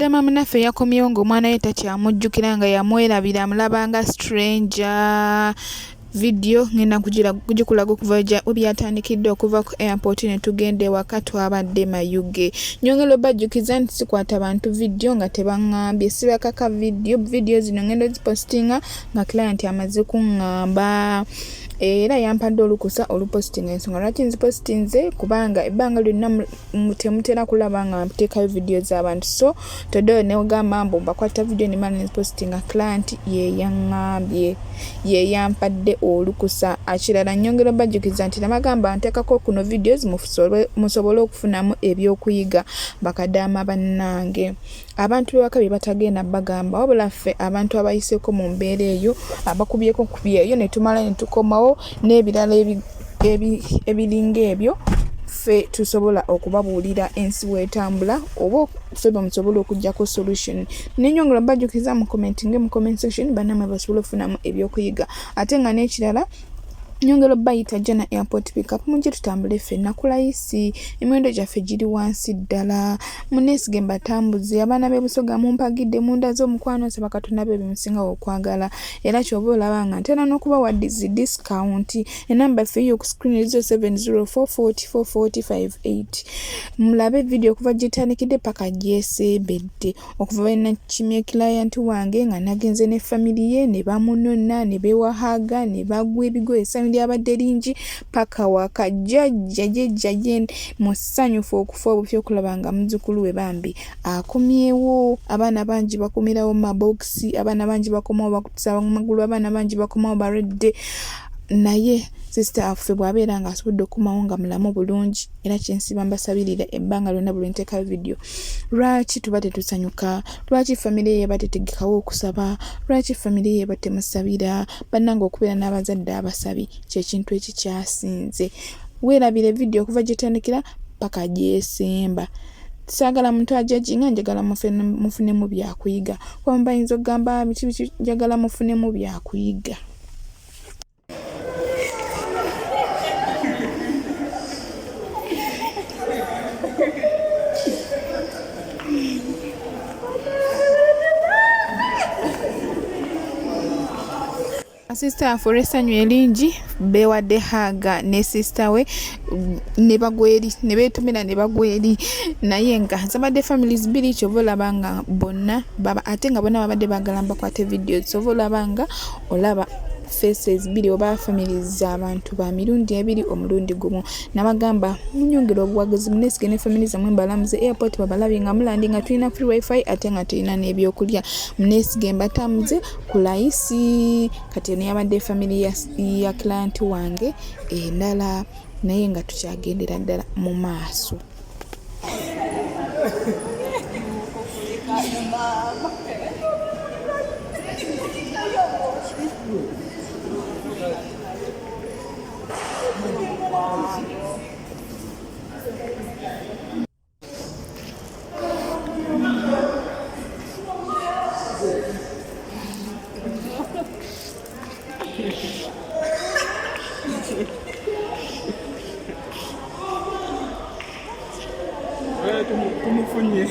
Maddama munaffe yakomyewo ng'omwana we takyamujjukira nga yamwerabira amulabanga stranger. Video ngenda kugikulaga okuva byatandikidde okuva ku airport ne tugenda ewaka twabadde Mayuge. Nyongera obajjukiza nti sikwata bantu video nga tebaŋŋambye, sibakaka video zino ngenda zipostinga nga client amaze kuŋŋamba. Era yampadde olukusa olupostinga. Ensonga lwaki nzipostinze kubanga ebbanga lyonna temutera kulaba nga mputeekayo video z'abantu, so todeyo ne ogamba mbu mbakwata video ne mala nzipostinga. Client ye yaŋŋambye, ye yampadde olukusa. Akirala nyongera obajjukiza nti namagamba nteekako kuno videos musobole okufunamu ebyokuyiga bakadaama bannange. Abantu b'ewaka bye batagenda bagamba wabula ffe abantu abayiseeko mu mbeera eyo abakubyeko kubyeyo ne tumala ne tukomawo n'ebirala ebiringa ebyo ffe tusobola okubabuulira ensi wetambula oba ffe bamusobola okuggyako solution. Nenyongera bajjukiza mu comment section bannamwe basobola okufunamu ebyokuyiga. Ate nga n'ekirala nyongera bayita Jana Airport Pickup mujje tutambule ffenna ku layisi, emiwendo gyaffe giri wansi ddala. Muneesige mbatambuze, abaana b'e Busoga mumpagidde munda z'omukwano, nsaba Katonda be bimusinga okwagala. Era ky'oba olaba nga ntera n'okubawa discount. Enamba yaffe yo ku screen 0704404058. Mulabe video okuva gitandikidde paka gyesembedde. Okuva balina kimye client wange nga nagenze ne family ye ne bamunonna ne bewahaga ne bagwa ebigoye lyabadde lingi paka waka jjajja musanyufu okufa obufyo okulaba nga muzzukulu we bambi akomyewo. Abaana bangi bakomerawo maboksi, abaana bangi bakomawo bakutisa magulu, abaana bangi bakomawo baredde, naye sister affe bw'abeera nga asobodde okumawo nga mulamu bulungi. Era kyensiba mbasabirira ebbanga lyonna buli nteeka video. Lwaki tuba tetusanyuka? Lwaki family ye batetegekawo okusaba? Lwaki family ye batemusabira? Bannange okubeera n'abazadde abasabi ky'ekintu ekikyasinze. Weerabire video okuva gitandikira paka gyesemba. Saagala muntu ajajinga, njagala mufunemu byakuyiga. Kuba bayinza okugamba biki njagala mufunemu byakuyiga. Sister for essanyu elingi bewadde haga ne sister we ne bagweri ne betumira ne bagweri, naye nga zabadde families biri kyova olabanga bonna baba ate nga bonna babadde bagala bakwate videos. Kyova olabanga olaba faces biri oba families z'abantu ba mirundi ebiri omulundi gumu. Nabagamba munyongera obuwagizi muneesige ne families zamwe mbalamuze airport babalabi nga mulandi nga tulina free wifi ate nga tulina n'ebyokulya. Muneesige mbatamuze ku layisi. Kati eno yabadde family ya client wange endala, naye nga tukyagendera ddala mu maaso. Tumufunye.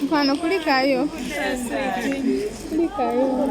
Mkwano kulikayo. Kulikayo.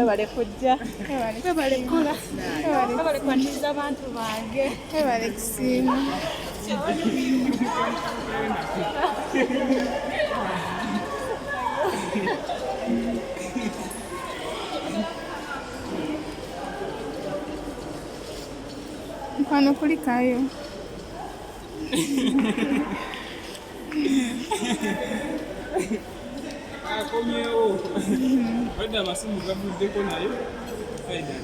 Bale kujja. Bale kola. Bale kwaniza abantu bange. Bale kusiima. Mkwano kulikayo. Akomyewo. Badde amasimu gavuddeko naye. Faida.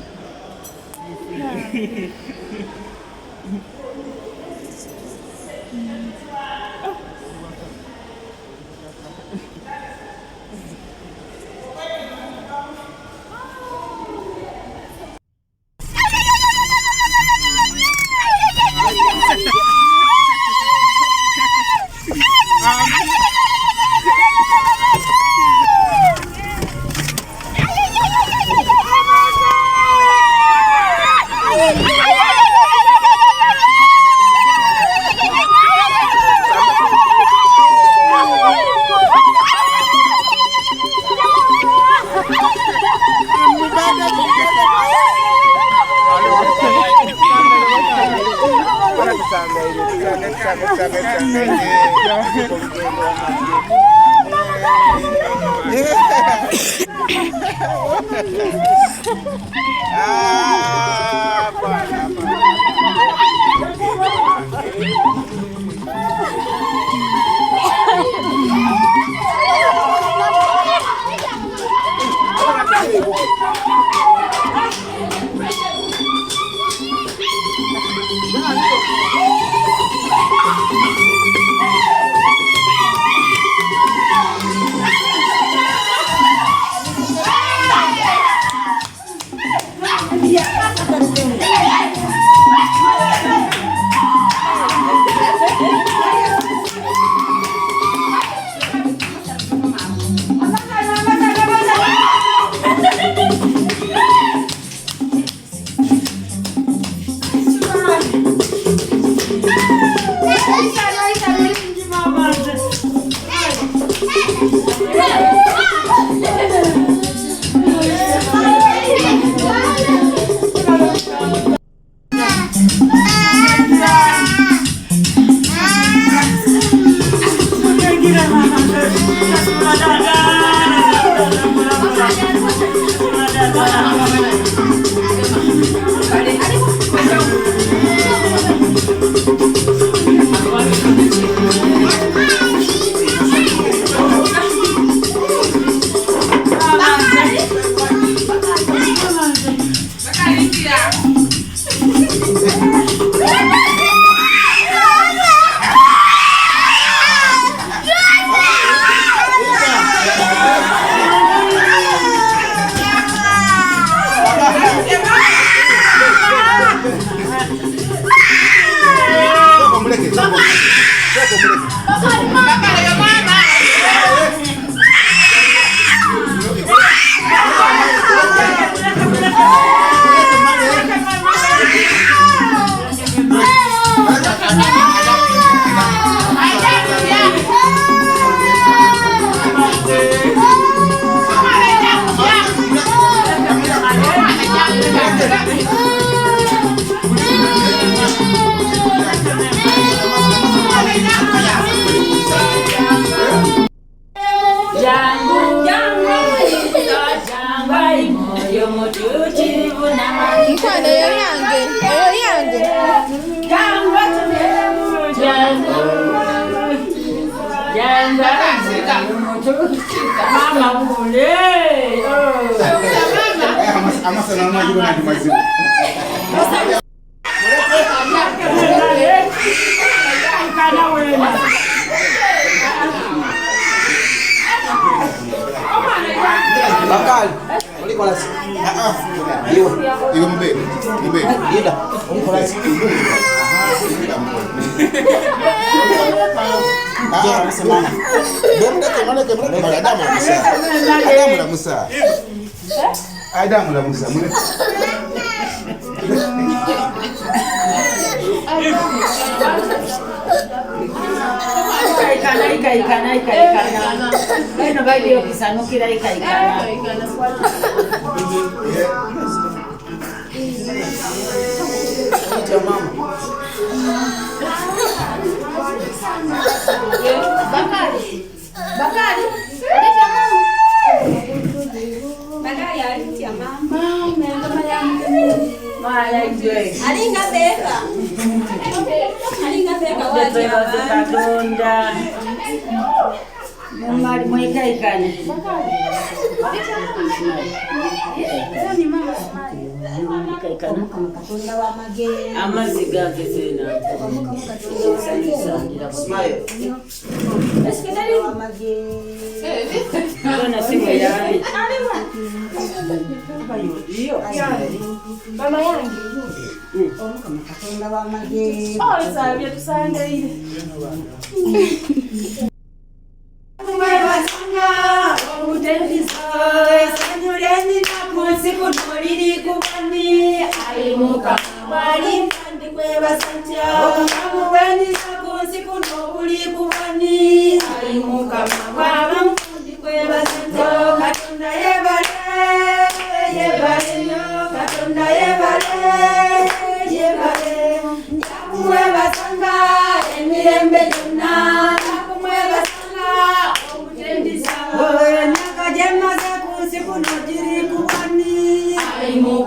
Emirembe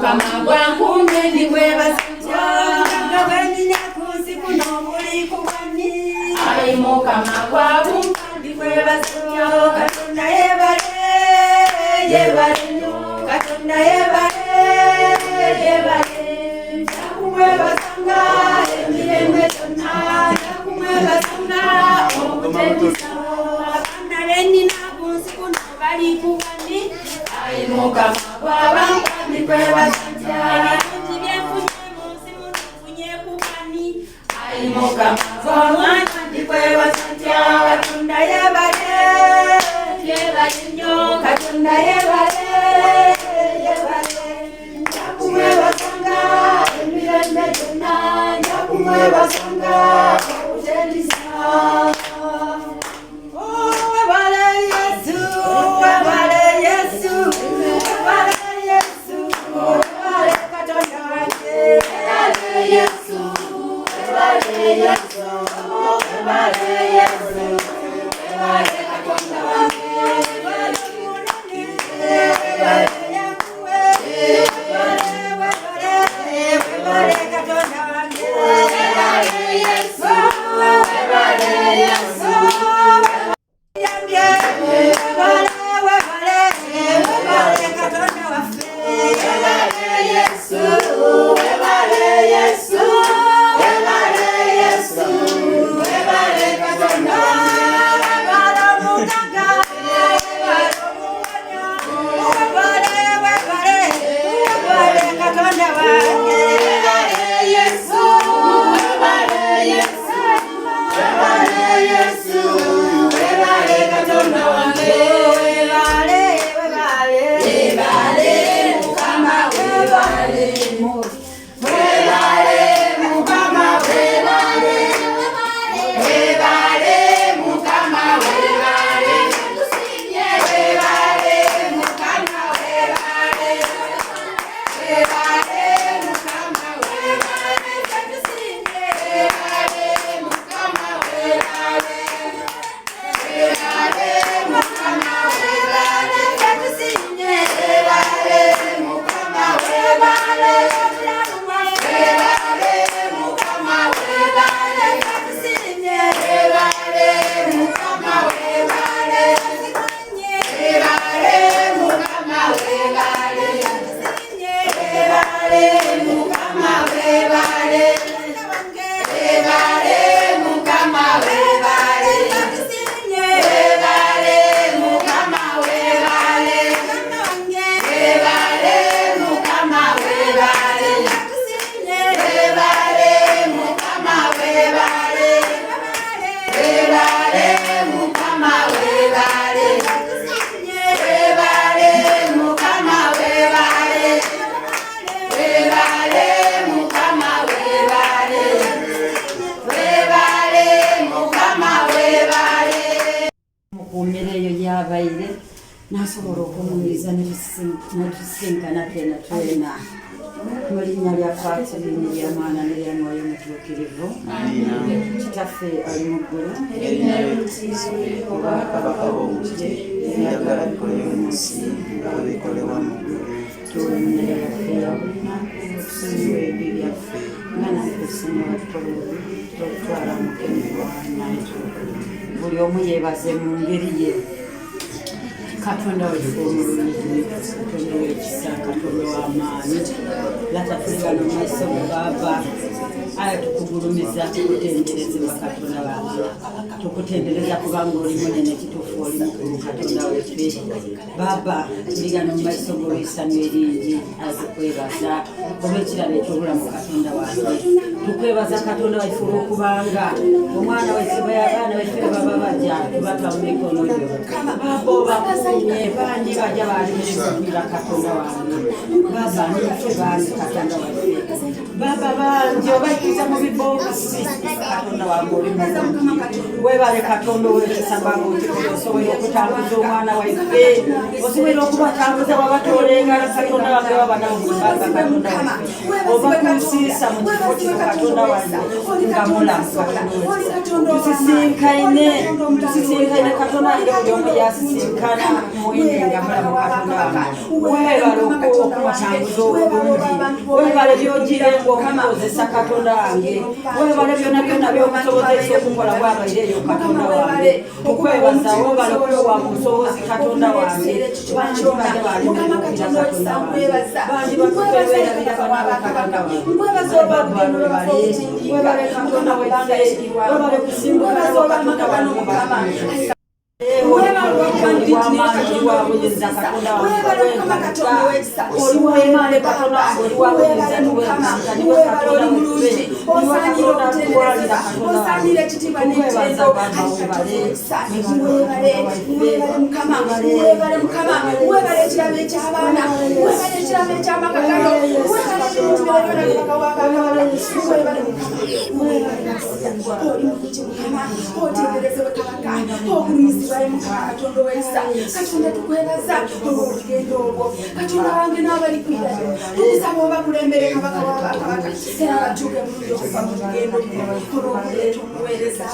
mukama gwankumye ndikwebaza nga bwenyinya ku nsi kuno buli kubani ayi mukama gwakumpa ndikwebaza katonda yebale yebale nnyo katonda yebale yebale njakumwebazanga emirembe gyonna njakumwebazanga obutendisa abaana bennina ku nsi kuno bali kubani ayi mukama gwabanga ndikwebaza ebirungi byenfunye mu nsi muno nfunye kubani ayi mukama gwamwana ndikwebaza katonda yebale yebale nnyo katonda yebale yebale njakumwebazanga emirembe gyonna njakumwebazanga obutendisa webale Yesu webale Yesu webale Yesu webale katonda wange webale Yesu webale Yesu webale Yesu webale katonda wange webale munene webale yanguwe webale webale katonda wange webale Yesu webale Yesu yange webale webale katonda waffe webale Yesu webale Yesu webale Yesu webale katonda webale muganga webale omuwonya webale webale katonda wange webale Yesu webale Yesu webale Yesu webale katonda wange webale webale webale mukama webale webale mukama webale webale mukama webale webale mukama webale webale mukama webale webale mukama webale webale mukama webale tusinye webale mukama webale webale mukama webale tusinye webale mukama webale webale mukama webale tusinye webale mukama webale webale mukama webale tusinye webale mukama webale webale mukama webale tusinye webale mukama webale webale mukama webale tusinye webale mukama webale webale mukama webale webale mukama webale mukumira eyo gyabaire nasobola okumuyiza netusinkana twena twena mu linnya lya Faatirini ly'Omwana n'ery'Omwoyo Omutuukirivu kitaffe ali mu ggulu oba kabaka w'omugye ebyagala bikole mu nsi nga bikolebwa mu ggulu tuwe emmere yaffe ya bulina tusiiwe ebi byaffe nga naffe singa tukolere totwala mukenebwa naitu buli omu yeebaze mu ngeri ye katonda weffe omulungi katonda w'ekisa katonda w'amaanyi lata tuli bano mu maiso mu baaba aya tukugulumiza tukutendereze bakatonda bange tukutendereza kubanga oli munene kituufu oli mukulu katonda weffe baaba tuli gano mu maiso g'olwisano eringi aya tukwebaza olw'ekirabo eky'obulamu katonda wange tukwebaza katonda waife olw'okubanga omwana waife abaana baife baba bajja tubata mu mikono gyo baaba obakuumye bangi bajja baalemerezebwira katonda wange baba nife bangi katonda waife baba bangi obayikiza mu bibokisi katonda wange oli mulungi webale katonda owekisambanga osobola okutambuza omwana waife osobola okubatambuza wabatolengala katonda wange babanawo mubanga katonda oba kunsiisa mu kifo kino katonda wange nga mulamu tusisinkane katonda wange buli omu yasisinkana muyine nga mulamu katonda wange webale okumutambuza obulungi webale byogirenga omukozesa katonda wange webale byonna byomusobozesa okukola bwabaire katonda wange tukwebaza webale okuwa musobozi katonda wange bangi bade balimukira katonda wange bangi bakuteberabira banawe katonda wange webale katonda weffe webale kusimbukao katonda wange Katonda wesa katonda tukwebaza olugendo olwo katonda wange n'abali kwira tukusaba obakulembere kabaka wabakabaka era batuuke bulungi okuva mu lugendo olwokuleeta omuweereza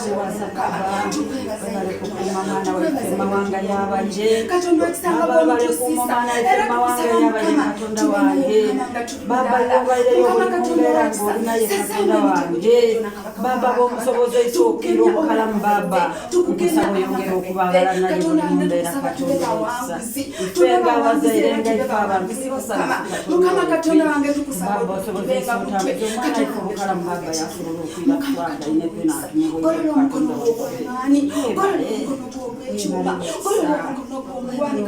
mawanga yabanje katonda ekisanga bwomutusiisa era tukusaba mukama wange baba yobaire yokubeera ng'olinaye katonda wange baba b'omusobozesa okira obukalamu baba tukusaba oyongera okubaagala naye buli mumbeera katonda wekisa ifenga abazaire nga ife abantu sibasaba mukama katonda wange tukusaba baba osobozesa otambuza omwana ife obukalamu baba yasobola okwira kutwala inebe golera omukono gw'obwamaanyi golera omukono gw'obwekyuma golera omukono gw'omulwani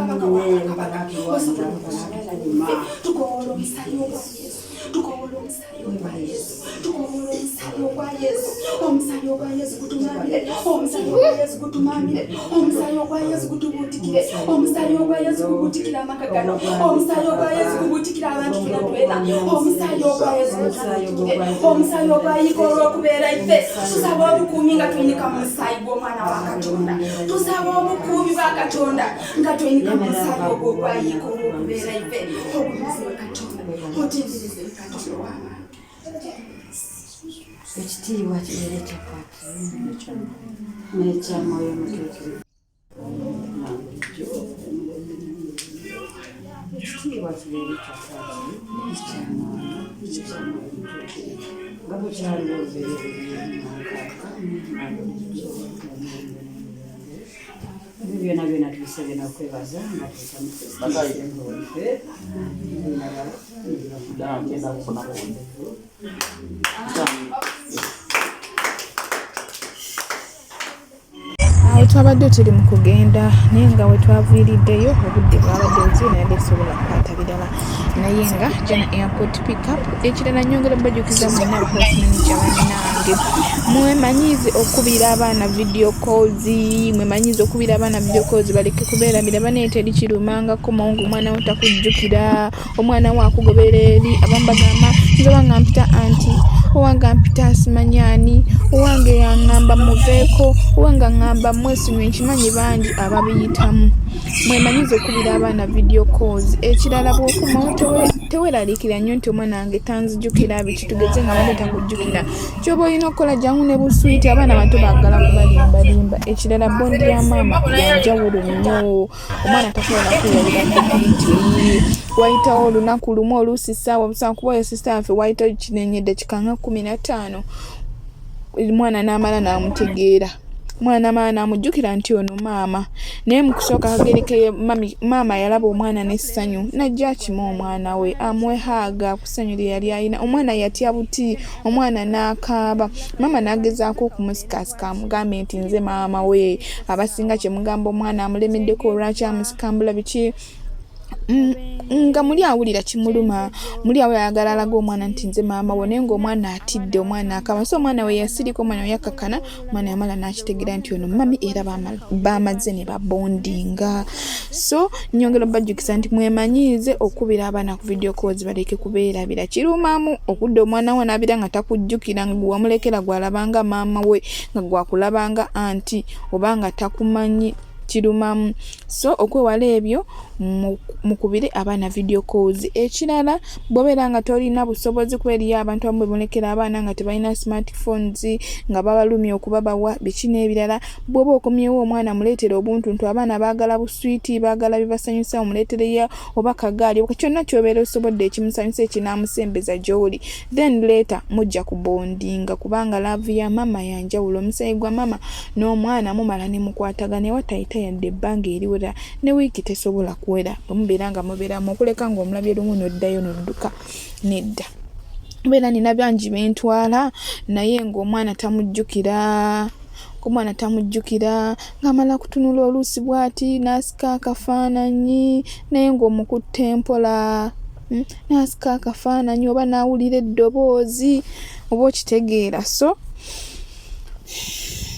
kabaka osobola okusalaife tukowola omusayo gwa yesu tukowola omusayo gwa yesu tukowola omusayo gwa yesu omusayo gwa yesu gutumamire omusayo gwa yesu gutumamire omusayo gwa yesu gutubuutikire omusayo gwa yesu gubuutikire amaka gano omusayo gwa yesu gubuutikire abantu tunatwena omusayo gwa yesu gutubuutikire omusayo gwa yiko olw'okubeera ife tusaba obukuumi nga twenika mu musaayi gw'omwana wa katonda tusaba obukuumi bwa katonda nga twenika mu musaayi ogwo gwa yiko olw'okubeera ife obuliziwe katonda otendereze katonda w'abantu ekitiibwa kibeere kyakati n'ekyamwoyo mutuukirivu ekitiibwa kibeere kyakati n'ekyamwoyo mutuukirivu nga bukyaliwo obeere ebyo byonna byonna tuyise byonna okwebaza nga tutamuffe awo twabadde tuli mu kugenda naye nga we twaviiriddeyo obudde bwabadde buzibu naye desobola kukwata birala naye nga Jana Airport Pickup ekirala nyongera bajjukiza mwena abakosimanager bannange mwemanyize okubira abaana video calls mwemanyize okubira abaana video calls baleke kubeera biraba naye teri kirumangako mawungu omwana wo takujjukira omwana wo akugobera eri abamu bagamba nze wange mpita anti owange mpita asimanyani owange yaŋŋamba muveeko owange aŋŋamba mwesinywe nkimanyi bangi ababiyitamu mwemanyize okubira abaana video calls ekirala bw'okomawo teweeraliikira nnyo nti omwana wange tanzijjukira biki tugeze nga badde takujjukira kyoba olina okukola jangu ne buswiti abaana bato baagala kubalimbalimba ekirala bondi ya maama yanjawulo nnyo omwana tasobola kweyalira kompyuti wayitawo olunaku lumu oluusi ssaawa busaba kuba oyo sisita waffe wayitawo kinenyedde kikanga 15 mwana n'amala n'amutegeera mwana n'amala n'amujjukira nti ono maama naye mu kusooka kagerekeye maama yalaba omwana n'essanyu najja akima omwana we amwehaaga ku ssanyu lye yali alina omwana yatya buti omwana n'akaaba maama n'agezaako okumusikasika amugambe nti nze maama we abasinga kye mugamba omwana amulemeddeko olwaki amusikambula biki nga muli awulira kimuluma, muli awo ayagala alaga omwana nti nze maama wo, naye ng'omwana atidde, omwana akaba. So omwana we yasirika, omwana we yakakana, omwana yamala n'akitegeera nti ono mami era bamaze ne babondinga. So nyongera bajjukisa nti mwemanyiize okubira abaana ku video calls baleke kubeerabira. Kirumamu okudda omwana we n'abira nga takujjukira, nga wamulekera gwalabanga maama we, nga gwakulabanga anti oba nga takumanyi. Kirumamu. So okwewala ebyo mukubire abaana video calls. Ekirala bw'obeera nga tolina busobozi kuba eriyo abantu abamu bemulekera abaana nga tebalina smartphones nga babalumya okubabawa biki n'ebirala, bw'oba okomyewo omwana muleetera obuntuntu. Abaana baagala buswiti, baagala bibasanyusa, omuleetereyo oba kagaali, kyonna ky'obeera osobodde ekimusanyusa ekinaamusembeza gy'oli. Then later mujja kubondinga kubanga love ya mama yanjawulo. Omusayi gwa mama n'omwana mumala ne mukwatagana ewa tayita yadde ebbanga eriwera ne wiiki tesobola kuwera. Mubeera nga mubeeramu okuleka ng'omulabye lumu n'oddayo n'odduka. Nedda. Mbeera nina byangi bentwala naye ng'omwana tamujjukira. Omwana tamujjukira ng'amala kutunula oluusi bw'ati n'asika akafaananyi naye ng'omukutte mpola. N'asika akafaananyi oba n'awulira eddoboozi oba okitegeera. So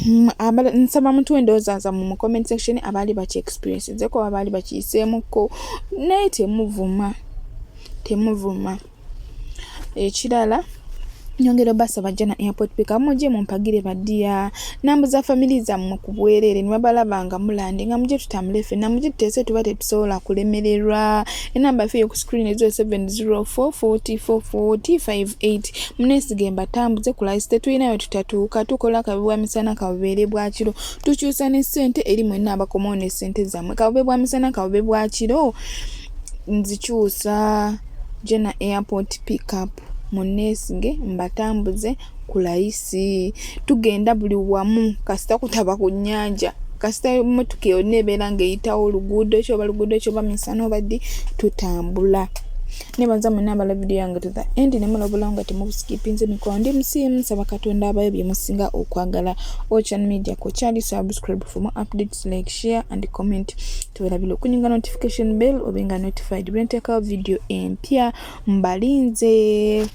nsaba muntu endowooza mu comment section abaali baki experience zeko abaali bakiyiseemuko naye temuvuma. Ekirala nyongera basaba jana airport pika muje mumpagire badia nambu za family zammwe ku bwerere ne babalabanga mulande nga muje tutamulefe na muje tutese tubate tusobola kulemererwa. Enamba ffe ku screen ezo 704444058 munesige mbatambuze ku liste tuyinayo tutatuuka tukola kabibwa misana kabere bwa kiro tukyusa ne sente eri mwenna abakomone sente zammwe kabwe bwa misana kabwe bwa kiro nzikyusa jana airport pick up munesige mbatambuze ku layisi tugenda buli wamu kasita kutaba ku nnyanja kasita emmotoka yonna ebeera ng'eyitawo oluguudo ekyoba luguudo ekyoba misana obadde tutambula. Nebaza mwenna abala video yange to the end ne mulabula nga temubuskipinze mikolo ndi musimu nsaba Katonda abayo bye musinga okwagala. Ocean Media ko chali subscribe for more updates, like, share and comment. Tuwera bilo kuninga notification bell obenga notified when take a video empya mbalinze.